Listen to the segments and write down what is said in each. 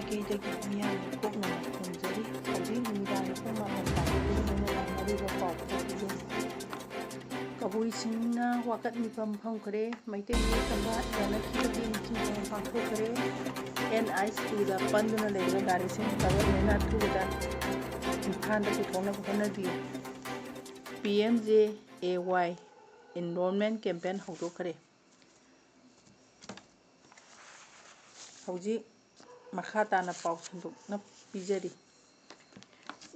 ꯀꯦꯗꯒꯤ ꯃꯤꯌꯥꯝꯒꯤ ꯀꯣꯛꯅ ꯊꯣꯡꯖꯔꯤ ꯍꯧꯖꯤꯛ ꯅꯨꯃꯤꯗꯥꯡ ꯄꯨꯡ 9 ꯇꯥꯕꯒꯤ ꯃꯔꯤꯕ ꯄꯥꯎ ꯄꯤꯕꯤꯌꯨ ꯀꯕꯨꯏꯁꯤꯡꯅ ꯋꯥꯀꯠ ꯃꯤꯐꯝ ꯐꯝꯈ꯭ꯔꯦ ꯃꯩꯇꯩ ꯃꯌꯦꯛ ꯇꯝꯕ ꯌꯥꯅꯈꯤꯕꯒꯤ ꯅꯤꯡꯁꯤꯡꯕ ꯄꯥꯡꯊꯣꯛꯈ꯭ꯔꯦ NI2ꯗ ꯄꯟꯗꯨꯅ ꯂꯩꯔꯤꯕ ꯒꯥꯔꯤꯁꯤꯡ ꯒꯚꯔꯟꯃꯦꯟꯠꯅ ꯑꯊꯨꯕꯗ ꯏꯝꯐꯥꯜꯗ ꯄꯨꯊꯣꯛꯅꯕ ꯍꯣꯠꯅꯕꯤꯌꯨ PMJAY ꯏꯟꯔꯣꯜꯃꯦꯟꯠ ꯀꯦꯝꯄꯦꯟ ꯍꯧꯗꯣꯛꯈ꯭ꯔꯦ ꯍꯧꯖꯤꯛ ꯃꯈꯥ ꯇꯥꯅ ꯄꯥꯎ ꯁꯟꯗꯣꯛꯅ ꯄꯤꯖꯔꯤ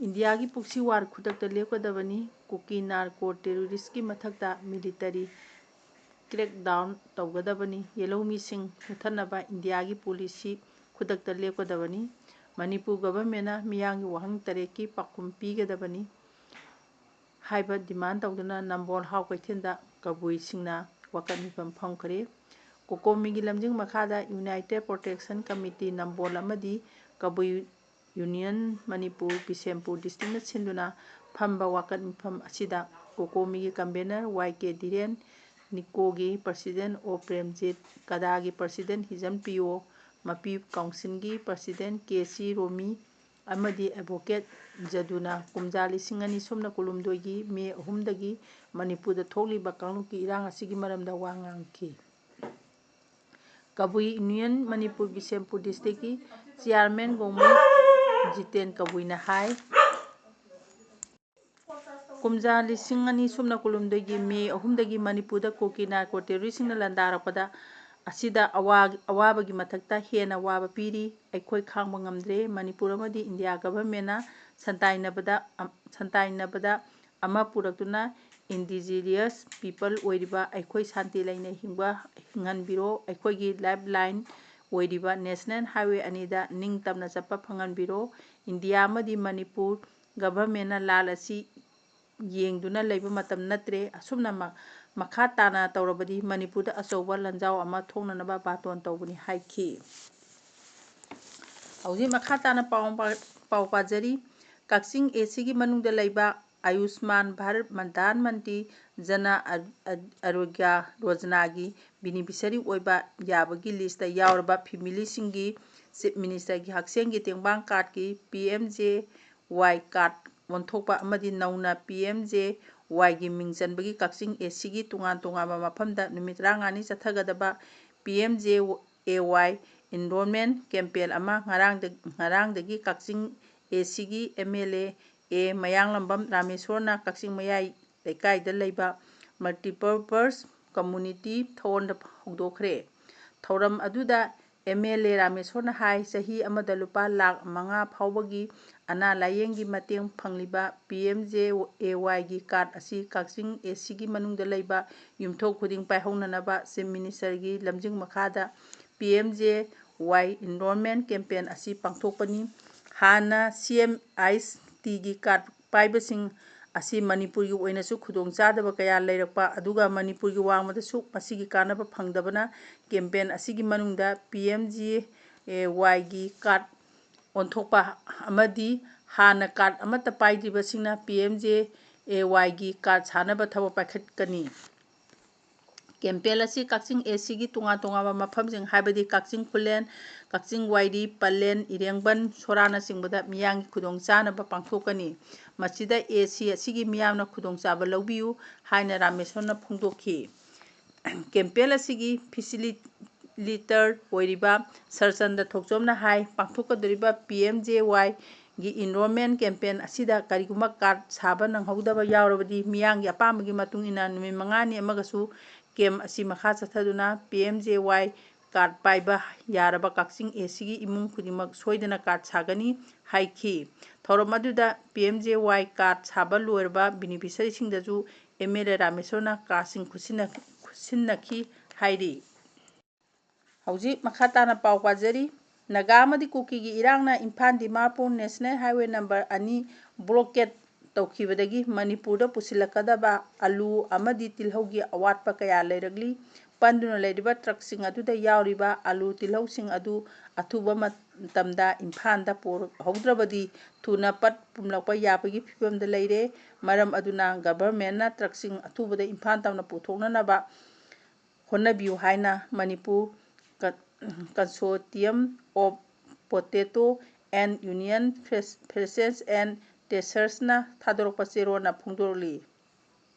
ꯏꯟꯗꯤꯌꯥꯒꯤ ꯄꯨꯛꯁꯤ ꯋꯥꯔ ꯈꯨꯗꯛꯇ ꯂꯦꯞꯀꯗꯕꯅꯤ ꯀꯨꯀꯤ ꯅꯥꯔꯀꯣ ꯇꯦꯔꯣꯔꯤꯁꯀꯤ ꯃꯊꯛꯇ ꯃꯤꯂꯤꯇꯔꯤ ꯀ꯭ꯔꯦꯛꯗꯥꯎꯟ ꯇꯧꯒꯗꯕꯅꯤ ꯌꯦꯜꯍꯧꯃꯤꯁꯤꯡ ꯃꯨꯊꯠꯅꯕ ꯏꯟꯗꯤꯌꯥꯒꯤ ꯄꯣꯂꯤꯁꯤ ꯈꯨꯗꯛꯇ ꯂꯦꯞꯀꯗꯕꯅꯤ ꯃꯅꯤꯄꯨꯔ ꯒꯚꯔꯟꯃꯦꯟꯠꯅ ꯃꯤꯌꯥꯝꯒꯤ ꯋꯥꯍꯪ 8ꯀꯤ ꯄꯥꯎꯈꯨꯝ ꯄꯤꯒꯗꯕꯅꯤ ꯍꯥꯏꯕ ꯗꯤꯃꯥꯟ ꯇꯧꯗꯨꯅ ꯅꯝꯕꯣꯜ ꯍꯥꯎ ꯀꯩꯊꯦꯜꯗ ꯀꯕꯨꯏꯁꯤꯡꯅ ꯋꯥꯀꯠ ꯃꯤꯐꯝ ꯐꯝꯈ꯭ꯔꯦ ꯀꯣꯀꯣꯃꯤꯒꯤ ꯂꯝꯖꯤꯡ ꯃꯈꯥꯗ ꯌꯨꯅꯥꯏꯇꯦꯗ ꯄ꯭ꯔꯣꯇꯦꯛꯁꯟ ꯀꯃꯤꯇꯤ ꯅꯝꯕꯣꯜ ꯑꯃꯗꯤ ꯀꯕꯨꯏ ꯌꯨꯅꯤꯌꯟ ꯃꯅꯤꯄꯨꯔ ꯕꯤꯁꯦꯝꯄꯨꯔ ꯗꯤꯁꯇ꯭ꯔꯤꯛꯅ ꯁꯤꯟꯗꯨꯅ ꯐꯝꯕ ꯋꯥꯀꯠ ꯃꯤꯐꯝ ꯑꯁꯤꯗ ꯀꯣꯀꯣꯃꯤꯒꯤ ꯀꯟꯚꯦꯅꯔ YK ꯙꯤꯔꯦꯟ ꯅꯤꯀꯣꯒꯤ ꯄ꯭ꯔꯁꯤꯗꯦꯟꯠ ꯑꯣ ꯄ꯭ꯔꯦꯝꯖꯤꯠ ꯀꯗꯥꯒꯤ ꯄ꯭ꯔꯁꯤꯗꯦꯟꯠ ꯍꯤꯖꯝ ꯄꯤꯌꯣ ꯃꯄꯤ ꯀꯥꯎꯟꯁꯤꯜꯒꯤ ꯄ꯭ꯔꯁꯤꯗꯦꯟꯠ KC ꯔꯣꯃꯤ ꯑꯃꯗꯤ ꯑꯦꯗꯚꯣꯀꯦꯠ ꯖꯗꯨꯅ ꯀꯨꯝꯖꯥ 2016ꯒꯤ ꯃꯦ 3ꯗꯒꯤ ꯃꯅꯤꯄꯨꯔꯗ ꯊꯣꯛꯂꯤꯕ ꯀꯥꯡꯂꯨꯞꯀꯤ ꯏꯔꯥꯡ ꯑꯁꯤꯒꯤ ꯃꯔꯝꯗ ꯋꯥ ꯉꯥꯡꯈꯤ ꯀꯕꯨꯏ ꯌꯨꯅꯤꯌꯟ ꯃꯅꯤꯄꯨꯔ ꯕꯤꯁꯦꯝꯄꯨꯔ ꯗꯤꯁꯇ꯭ꯔꯤꯛꯀꯤ ꯆꯤꯌꯥꯔꯃꯦꯟ ꯒꯣꯡꯃꯩ ꯖꯤꯇꯦꯟ ꯀꯕꯨꯏꯅ ꯍꯥꯏ ꯀꯨꯝꯖꯥ 2016ꯒꯤ ꯃꯦ 3ꯗꯒꯤ ꯃꯅꯤꯄꯨꯔꯗ ꯀꯨꯀꯤ ꯅꯥꯔꯀꯣ ꯇꯦꯔꯣꯔꯤꯁꯁꯤꯡꯅ ꯂꯥꯟꯗꯥꯔꯛꯄꯗ ꯑꯁꯤꯗ ꯑꯋꯥꯕꯒꯤ ꯃꯊꯛꯇ ꯍꯦꯟꯅ ꯑꯋꯥꯕ ꯄꯤꯔꯤ ꯑꯩꯈꯣꯏ ꯈꯥꯡꯕ ꯉꯝꯗ꯭ꯔꯦ ꯃꯅꯤꯄꯨꯔ ꯑꯃꯗꯤ ꯏꯟꯗꯤꯌా ꯒꯚꯔꯟꯃꯦꯟꯠꯅ ꯁꯟꯇꯥꯏꯅꯕꯗ ꯑꯃ ꯄꯨꯔꯛꯇꯨꯅ ꯏꯟꯗꯤꯖꯤꯅꯁ ꯄꯤꯄꯜ ꯑꯣꯏꯔꯤꯕ ꯑꯩꯈꯣꯏ ꯁꯥꯟꯇꯤ ꯂꯩꯅ ꯍꯤꯡꯍꯟꯕꯤꯔꯣ ꯑꯩꯈꯣꯏꯒꯤ ꯂꯥꯏꯐ ꯂꯥꯏꯟ ꯑꯣꯏꯔꯤꯕ ꯅꯦꯁꯅꯦꯜ ꯍꯥꯏꯋꯦ ꯑꯅꯤꯗ ꯅꯤꯡꯇꯝꯅ ꯆꯠꯄ ꯐꯪꯍꯟꯕꯤꯔꯣ ꯏꯟꯗꯤꯌꯥ ꯑꯃꯗꯤ ꯃꯅꯤꯄꯨꯔ ꯒꯚꯔꯟꯃꯦꯟꯠꯅ ꯂꯥꯜ ꯑꯁꯤ ꯌꯦꯡꯗꯨꯅ ꯂꯩꯕ ꯃꯇꯝ ꯅꯠꯇ꯭ꯔꯦ ꯑꯁꯨꯝꯅ ꯃꯈꯥ ꯇꯥꯅ ꯇꯧꯔꯕꯗꯤ ꯃꯅꯤꯄꯨꯔꯗ ꯑꯆꯧꯕ ꯂꯥꯟꯖꯥꯎ ꯑꯃ ꯊꯣꯛꯅꯅꯕ ꯕꯥꯇꯣꯟ ꯇꯧꯕꯅꯤ ꯍꯥꯏꯈꯤ ꯍꯧꯖꯤꯛ ꯃꯈꯥ ꯇꯥꯅ ꯄꯥꯎ ꯄꯥꯖꯔꯤ ꯀꯛꯆꯤꯡ ACꯒꯤ ꯃꯅꯨꯡꯗ ꯂꯩꯕ ꯑꯌꯨꯁꯃꯥꯟ ꯚꯥꯔꯠ ꯄ꯭ꯔꯙꯥꯟ ꯃꯟꯇ꯭ꯔꯤ ꯖꯟ ꯑꯔꯣꯒ꯭ꯌ ꯌꯣꯖꯅꯥꯒꯤ ꯕꯦꯅꯤꯐꯤꯁꯔꯤ ꯑꯣꯏꯕ ꯌꯥꯕꯒꯤ ꯂꯤꯁꯇ ꯌꯥꯎꯔꯕ ꯐꯦꯃꯤꯂꯤꯁꯤꯡꯒꯤ ꯆꯤꯐ ꯃꯤꯅꯤꯁꯇꯔꯒꯤ ꯍꯛꯁꯦꯜꯒꯤ ꯇꯦꯡꯕꯥꯡ ꯀꯥꯔꯗꯀꯤ PMJY ꯀꯥꯔꯗ ꯑꯣꯟꯊꯣꯛꯄ ꯑꯃꯗꯤ ꯅꯧꯅ PMJYꯒꯤ ꯃꯤꯡ ꯆꯟꯕꯒꯤ ꯀꯛꯆꯤꯡ ACꯒꯤ ꯇꯣꯉꯥꯟꯕ ꯃꯐꯝꯗ ꯅꯨꯃꯤꯠ 55ꯅꯤ ꯆꯠꯊꯒꯗꯕ PMJAY ꯏꯟꯔꯣꯜꯃꯦꯟꯠ ꯀꯦꯝꯄꯦꯟ ꯑꯃ ꯉꯔꯥꯡꯗꯒꯤ ꯀꯛꯆꯤꯡ ACꯒꯤ MLA ꯃꯌꯥꯡꯂꯝꯕꯝ ꯔꯥꯃꯦꯁꯣꯔꯅ ꯀꯛꯆꯤꯡ ꯃꯌꯥꯏ ꯂꯩꯀꯥꯏꯗ ꯂꯩꯕ ꯃꯜꯇꯤꯄꯔꯄꯔꯁ ꯀꯝꯃꯨꯅꯤꯇꯤ ꯍꯣꯜꯗ ꯍꯧꯗꯣꯛꯈ꯭ꯔꯦ ꯊꯧꯔꯝ ꯑꯗꯨꯗ MLA ꯔꯥꯃꯦꯁꯣꯔꯅ ꯍꯥꯏ ꯆꯍꯤ ꯑꯃꯗ ꯂꯨꯄꯥ ꯂꯥꯈ 5 ꯐꯥꯎꯕꯒꯤ ꯑꯅꯥ ꯂꯥꯌꯦꯡꯒꯤ ꯃꯇꯦꯡ ꯐꯪꯂꯤꯕ PMJAYꯒꯤ ꯀꯥꯔꯗ ꯑꯁꯤ ꯀꯛꯆꯤꯡ ACꯒꯤ ꯃꯅꯨꯡꯗ ꯂꯩꯕ ꯌꯨꯝꯊꯣꯡ ꯈꯨꯗꯤꯡ ꯄꯥꯏꯍꯧꯅꯅꯕ ꯆꯤꯐ ꯃꯤꯅꯤꯁꯇꯔꯒꯤ ꯂꯝꯖꯤꯡ ꯃꯈꯥꯗ PMJY ꯏꯟꯔꯣꯜꯃꯦꯟꯠ ꯀꯦꯝꯄꯦꯟ ꯑꯁꯤ ꯄꯥꯡꯊꯣꯛꯄꯅꯤ ꯍꯥꯟꯅ CMISTꯒꯤ ꯀꯥꯔꯗ ꯄꯥꯏꯕꯁꯤꯡ ꯑꯁꯤ ꯃꯅꯤꯄꯨꯔꯒꯤ ꯑꯣꯏꯅꯁꯨ ꯈꯨꯗꯣꯡꯆꯥꯗꯕ ꯀꯌꯥ ꯂꯩꯔꯛꯄ ꯑꯗꯨꯒ ꯃꯅꯤꯄꯨꯔꯒꯤ ꯋꯥꯡꯃꯗꯁꯨ ꯃꯁꯤꯒꯤ ꯀꯥꯟꯅꯕ ꯐꯪꯗꯕꯅ ꯀꯦꯝꯄꯦꯟ ꯑꯁꯤꯒꯤ ꯃꯅꯨꯡꯗ PMJYꯒꯤ ꯀꯥꯔꯗ ꯑꯣꯟꯊꯣꯛꯄ ꯑꯃꯗꯤ ꯍꯥꯟꯅ ꯀꯥꯔꯗ ꯑꯃꯠꯇ ꯄꯥꯏꯗ꯭ꯔꯤꯕꯁꯤꯡꯅ PMJAYꯒꯤ ꯀꯥꯔꯗ ꯁꯥꯅꯕ ꯊꯕꯛ ꯄꯥꯏꯈꯠꯀꯅꯤ ꯀꯦꯝꯄꯦꯟ ꯑꯁꯤ ꯀꯛꯆꯤꯡ ACꯒꯤ ꯇꯣꯉꯥꯟꯕ ꯃꯐꯝꯁꯤꯡ ꯍꯥꯏꯕꯗꯤ ꯀꯛꯆꯤꯡ ꯈꯨꯜꯂꯦꯟ ꯀꯛꯆꯤꯡ ꯋꯥꯏꯔꯤ ꯄꯂꯦꯟ ꯏꯔꯦꯡꯕꯟ ꯁꯣꯔꯥꯅꯆꯤꯡꯕꯗ ꯃꯤꯌꯥꯝꯒꯤ ꯈꯨꯗꯣꯡꯆꯥꯅꯕ ꯄꯥꯡꯊꯣꯛꯀꯅꯤ ꯃꯁꯤꯗ AC ꯑꯁꯤꯒꯤ ꯃꯤꯌꯥꯝꯅ ꯈꯨꯗꯣꯡꯆꯥꯕ ꯂꯧꯕꯤꯌꯨ ꯍꯥꯏꯅ ꯔꯥꯃꯦꯁꯣꯔꯅ ꯐꯣꯡꯗꯣꯛꯈꯤ ꯀꯦꯝꯄꯦꯟ ꯑꯁꯤꯒꯤ ꯐꯦꯁꯤꯂꯤꯇꯦꯇꯔ ꯑꯣꯏꯔꯤꯕ ꯁꯔꯆꯟꯗ ꯊꯣꯛꯆꯣꯝꯅ ꯍꯥꯏ ꯄꯥꯡꯊꯣꯛꯀꯗꯧꯔꯤꯕ PMJYꯒꯤ ꯏꯟꯔꯣꯜꯃꯦꯟꯠ ꯀꯦꯝꯄꯦꯟ ꯑꯁꯤꯗ ꯀꯔꯤꯒꯨꯝꯕ ꯀꯥꯔꯗ ꯁꯥꯕ ꯅꯪꯍꯧꯗꯕ ꯌꯥꯎꯔꯕꯗꯤ ꯃꯤꯌꯥꯝꯒꯤ ꯑꯄꯥꯝꯕꯒꯤ ꯃꯇꯨꯡ ꯏꯟꯅ ꯅꯨꯃꯤꯠ 5ꯅꯤ ꯑꯃꯒꯁꯨ ꯀꯦꯝꯞ ꯑꯁꯤ ꯃꯈꯥ ꯆꯠꯊꯗꯨꯅ PMJY ꯀꯥꯔꯗ ꯄꯥꯏꯕ ꯌꯥꯔꯕ ꯀꯛꯆꯤꯡ ACꯒꯤ ꯏꯃꯨꯡ ꯈꯨꯗꯤꯡꯃꯛ ꯁꯣꯏꯗꯅ ꯀꯥꯔꯗ ꯁꯥꯒꯅꯤ ꯍꯥꯏꯈꯤ ꯊꯧꯔꯝ ꯑꯗꯨꯗ PMJY ꯀꯥꯔꯗ ꯁꯥꯕ ꯂꯣꯏꯔꯕ ꯕꯦꯅꯤꯐꯤꯁꯔꯤꯁꯤꯡꯗꯁꯨ MLA ꯔꯥꯃꯦꯁꯣꯔꯅ ꯀꯥꯔꯗꯁꯤꯡ ꯈꯨꯠꯁꯤꯟꯅꯈꯤ ꯍꯥꯏꯔꯤ ꯍꯧꯖꯤꯛ ꯃꯈꯥ ꯇꯥꯅ ꯄꯥꯎ ꯄꯥꯖꯔꯤ ꯅꯥꯒꯥ ꯑꯃꯗꯤ ꯀꯨꯀꯤꯒꯤ ꯏꯔꯥꯡꯅ Imphal Dimapur national highway number 2 blockade ꯇꯧꯈꯤꯕꯗꯒꯤ ꯃꯅꯤꯄꯨꯔꯗ ꯄꯨꯁꯤꯜꯂꯛꯀꯗꯕ ꯑꯂꯨ ꯑꯃꯗꯤ ꯇꯤꯜꯍꯧꯒꯤ ꯑꯋꯥꯠꯄ ꯀꯌꯥ ꯂꯩꯔꯛꯂꯤ ꯄꯟꯗꯨꯅ ꯂꯩꯔꯤꯕ ꯇ꯭ꯔꯛꯁꯤꯡ ꯑꯗꯨꯗ ꯌꯥꯎꯔꯤꯕ ꯑꯂꯨ ꯇꯤꯜꯍꯧꯁꯤꯡ ꯑꯗꯨ ꯑꯊꯨꯕ ꯃꯇꯝꯗ ꯏꯝꯐꯥꯜꯗ ꯄꯨꯔꯛꯍꯧꯗ꯭ꯔꯕꯗꯤ ꯊꯨꯅ ꯄꯠ ꯄꯨꯝꯂꯛꯄ ꯌꯥꯕꯒꯤ ꯐꯤꯚꯝꯗ ꯂꯩꯔꯦ ꯃꯔꯝ ꯑꯗꯨꯅ ꯒꯚꯔꯟꯃꯦꯟꯠꯅ ꯇ꯭ꯔꯛꯁꯤꯡ ꯑꯊꯨꯕꯗ ꯏꯝꯐꯥꯜ ꯇꯝꯅ ꯄꯨꯊꯣꯛꯅꯅꯕ ꯍꯣꯠꯅꯕꯤꯌꯨ ꯍꯥꯏꯅ Manipur consortium of Potato and Union Freshers and Tessers Thadorpa Zerona Pungdorli.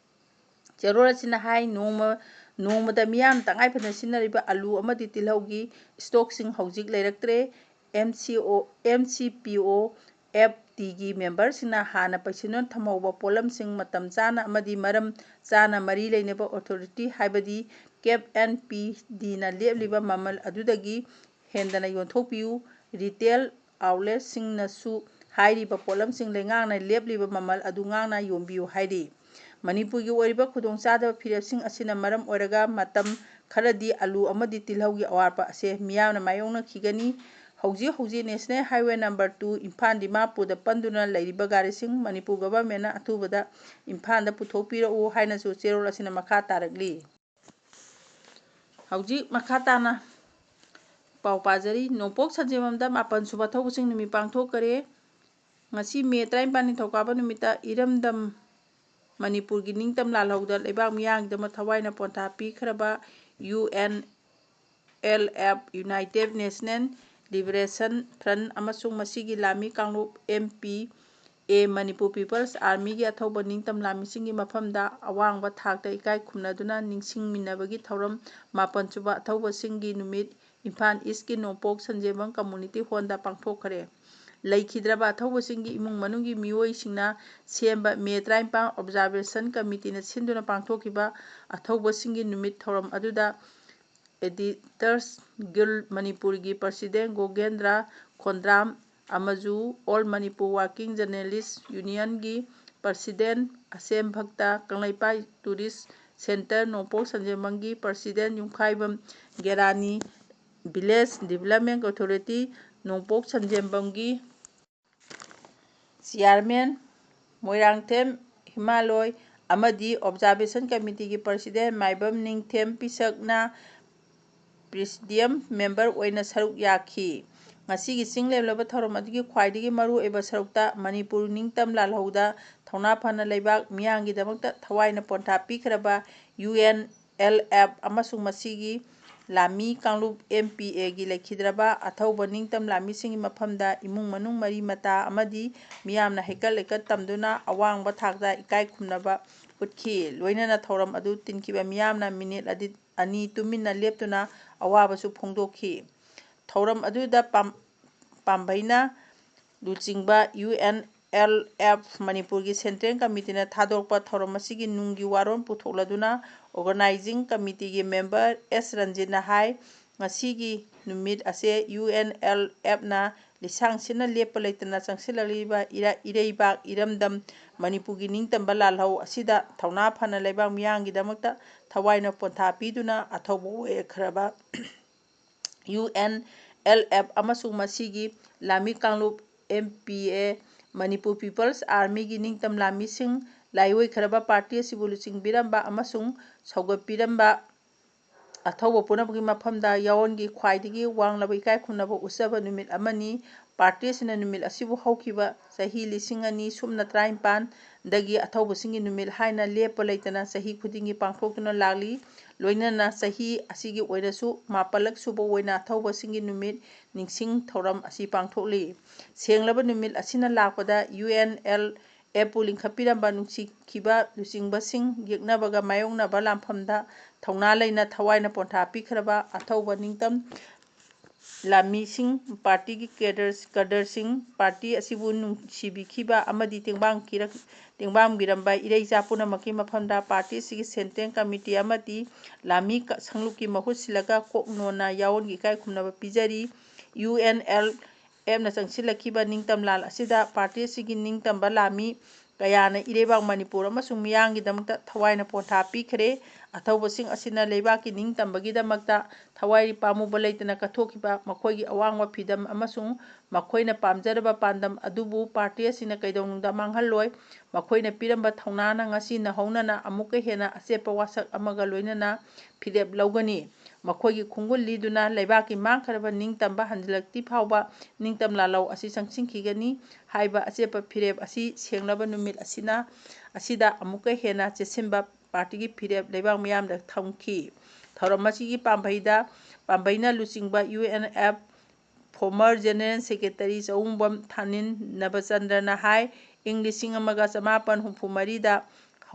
Zerora Sinahai Noma Mian Tangai Panasina Alu Amadi Tilhogi, Stokesing Hojik Lectre, MCPO, FTG members in a Hana Pasinon Tamoba Polam Sing Matam Zana Amadi Maram Zana Marile Neighbor Authority Hibadi Cap NP Dina Liba Mamal Adudagi Hendana Yontopiu Retail Outlet Singna Su Hairi Polam Sing Lengana Liba Mamal Adungana Yombiu Hairi Manipurgi Oriba Kudong Sada Pirasing Asina Maram Oraga Matam Karadi Alu Amadi Tilhogi Awarpa Se Miana Mayona Kigani Hauji National Highway number 2 Imphal Dimapur the Panduna Lady Bagarising Manipur government Atubada Imphal the Putopira O Haina Zero Asina Makata Ragli Hauji Makatana Pau Pazari no Pok Sajimamda Mapan Subato sing Numi Pangto Kare Masi Me Train Panitokaba Numita Iramdam Manipur Giningtam Lalauda Lebang Miang the Matawaina Ponta Phmkhre UNLF United Nations Liberation Front amasung masigi lami kanglup MP Manipur People's Army gi athoba ningtam lami singi mafamda awangba thakta ikai khumnaduna ningsing minabagi thoram mapan chuba athoba singi numit Imphal East ki Nopok Sanjebang Community Honda pangthokare Laikhidraba athoba singi imung manungi mioi singna semba May 35 Observation Committee na sinduna pangthokiba athoba singi numit thoram aduda Editors Guild Manipurgi President Gogendra Khondram Amaju All Manipur Working Journalists Union gi President Asem Bhakta Kanglaipai Tourist Center Nopok Sanjemangi President Yumkhaibam Gerani Village Development Authority Nopok Sanjembangi Chairman Moirangthem Himaloy Amadi Observation Committee gi President Maibam Ningthem Pisakna Presidium member oina saruk yaki ngasi gi single leba thorom adigi khwaidigi maru eba sarukta Manipur ningtam lalhauda thona phana leibak miyangi damakta thawaina ponta pikhraba UNLF amasung masigi lami kanglup MPA gi lekhidraba athauba ningtam lami singi mafamda imung manung mari mata amadi miyamna hekal tamduna awangba thakda ikai khumnaba utkhi loinana thoram adu tinkiba miyamna minute ani tumina leptuna awabasu phongdokhi thoram aduda pambaina luchingba UNLF Manipurgi Central Committee na thadokpa thoram asigi nungi waron puthokladuna Organizing Committee gi member S Ranjit na hai ngasigi numit ase UNLF na lisang sina lepa leitana changsilaliba ireibak iramdam Manipurgi ningtamba lalhau asida thauna phana leibak miyangi damakta thawaina pontha piduna athoba oekhraba UNLF amasung masigi lami kanglup MPA Manipur People's Army gi ningtam lami sing laiwoi khraba party asibu luching biramba amasung sauga piramba athoba punabagi mafamda yawongi khwaidigi wanglaba ikai khunaba usaba numit amani party sina numit asibu haukiba sahi lisingani sumna 35 dagi athoba singi numit haina lepa leitana sahi khudingi pangthokuna lagli loinana sahi asigi oirasu mapalak suba oina athoba singi numit ningsing thoram asi pangthokli senglaba numit asina lakpada UNLF lingkhapiramba nungsikhiba lucingbasing yeknabaga mayongnaba lamphamda thauna leina thawaina pontha pikhraba athoba ningtam lammising party gi cadresing party asibu nungsibikhiba amadi tengbang biramba ireija punamaki mafamda party sigi Central Committee amadi lami sangluki mahut silaga koknona yawongi kai khumnaba pijari UNLF na changsilakiba ningtam lal asida party sigi ningtamba lami kayana irebak Manipur amasung miyangi damakta thawaina pontha pikhre athobasing asina leibaki ningtambagi damakta thawai pamuba leitana kathokiba makhoigi awangwa phidam amasung makhoina pamjaraba pandam adubu party asina kaidonungda manghalloi makhoina piramba thaunana ngasi na haunana amuka hena asepa wasak amaga loinana phirep laugani makhoigi khungul liduna leibaki mangkharaba ningtamba hanjilakti phawba ningtam lalau asi sangsingkhigani haiba asepa phirep asi senglaba numit asida amuka hena chesimba party gi phirep leibak miyamda thamki thoram asigi pambaina luchingba UNLF former General Secretary Chaumbam Thanin Nabachandrana hai ing 1974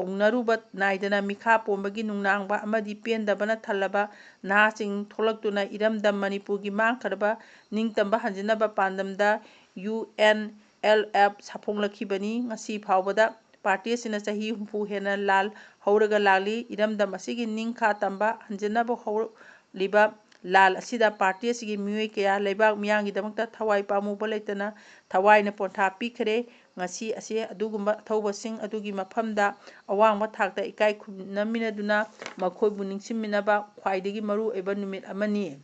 hौनरुब नायदना Milkha पोंबगी नुंगनांगबा अमदी पेंदबना थल्लबा नाचिंग थोलक्तुना इरमदम Manipur की मांगखरबा निंगतंबा हंजनबा पांदमदा UNLF साफोंगलखिबनी ngasi फावबदा party सिना चाही हुंफु हेना लाल हौरगा लाली इरमदम असिगी निंगखा तंबा हंजनबा हौलिबा लाल असिदा party असिगी मियोय कया लेबाक मियांगी दमकता थवाई पामुबा लेतना थवाईना पोंथा पिखरे ngasi ase adugumba thawbasing adugi mafamda awangba thakta ikai khumnaminaduna makhoi bu ningsimminaba khwaidagi maru eba numit amani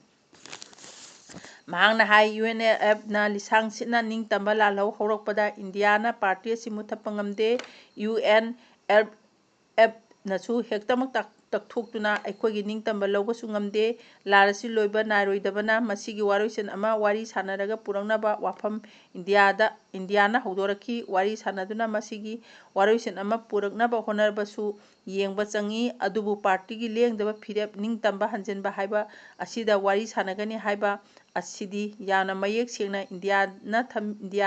mahangna hai UNLF na lisang sitna ningtamba lalhau horakpada India na party asimu thapangamde UNLF nasu hektamak takthoktuna aikogi ningtamba lawbasu ngamde larasi loiba nairoidabana masigi waroisen ama wari sanaraga purangnaba wafam India na hawdoraki wari sanaduna masigi waroisen ama puraknaba honarbasu yengba changi adubu party gi lengdaba phirep ningtamba hanjenba haiba asida wari sanagani haiba asidi yana mayek sengna India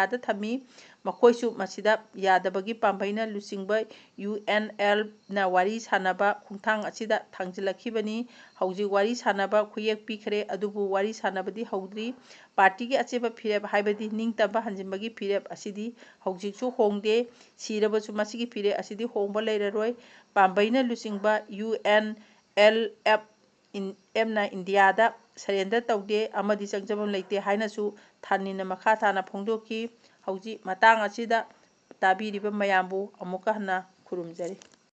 da thami makoisu masida yadabagi pambaina lusingba UNL na wari sanaba khungthang asida thangjilakibani hauji wari sanaba khuyek pikhre adubu wari sanabadi haudri party gi acheba phirep haibadi ningtamba hanjinbagi phirep asidi haujiksu hongde sirabasu masigi phire asidi hongba leiraroi pambaina lusingba UNLF emna India da surrender taude amadi changjabam leite hainasu thanina makha thana phongdoki hauji matang asida tabiriba mayambu amuka hana khurumjari।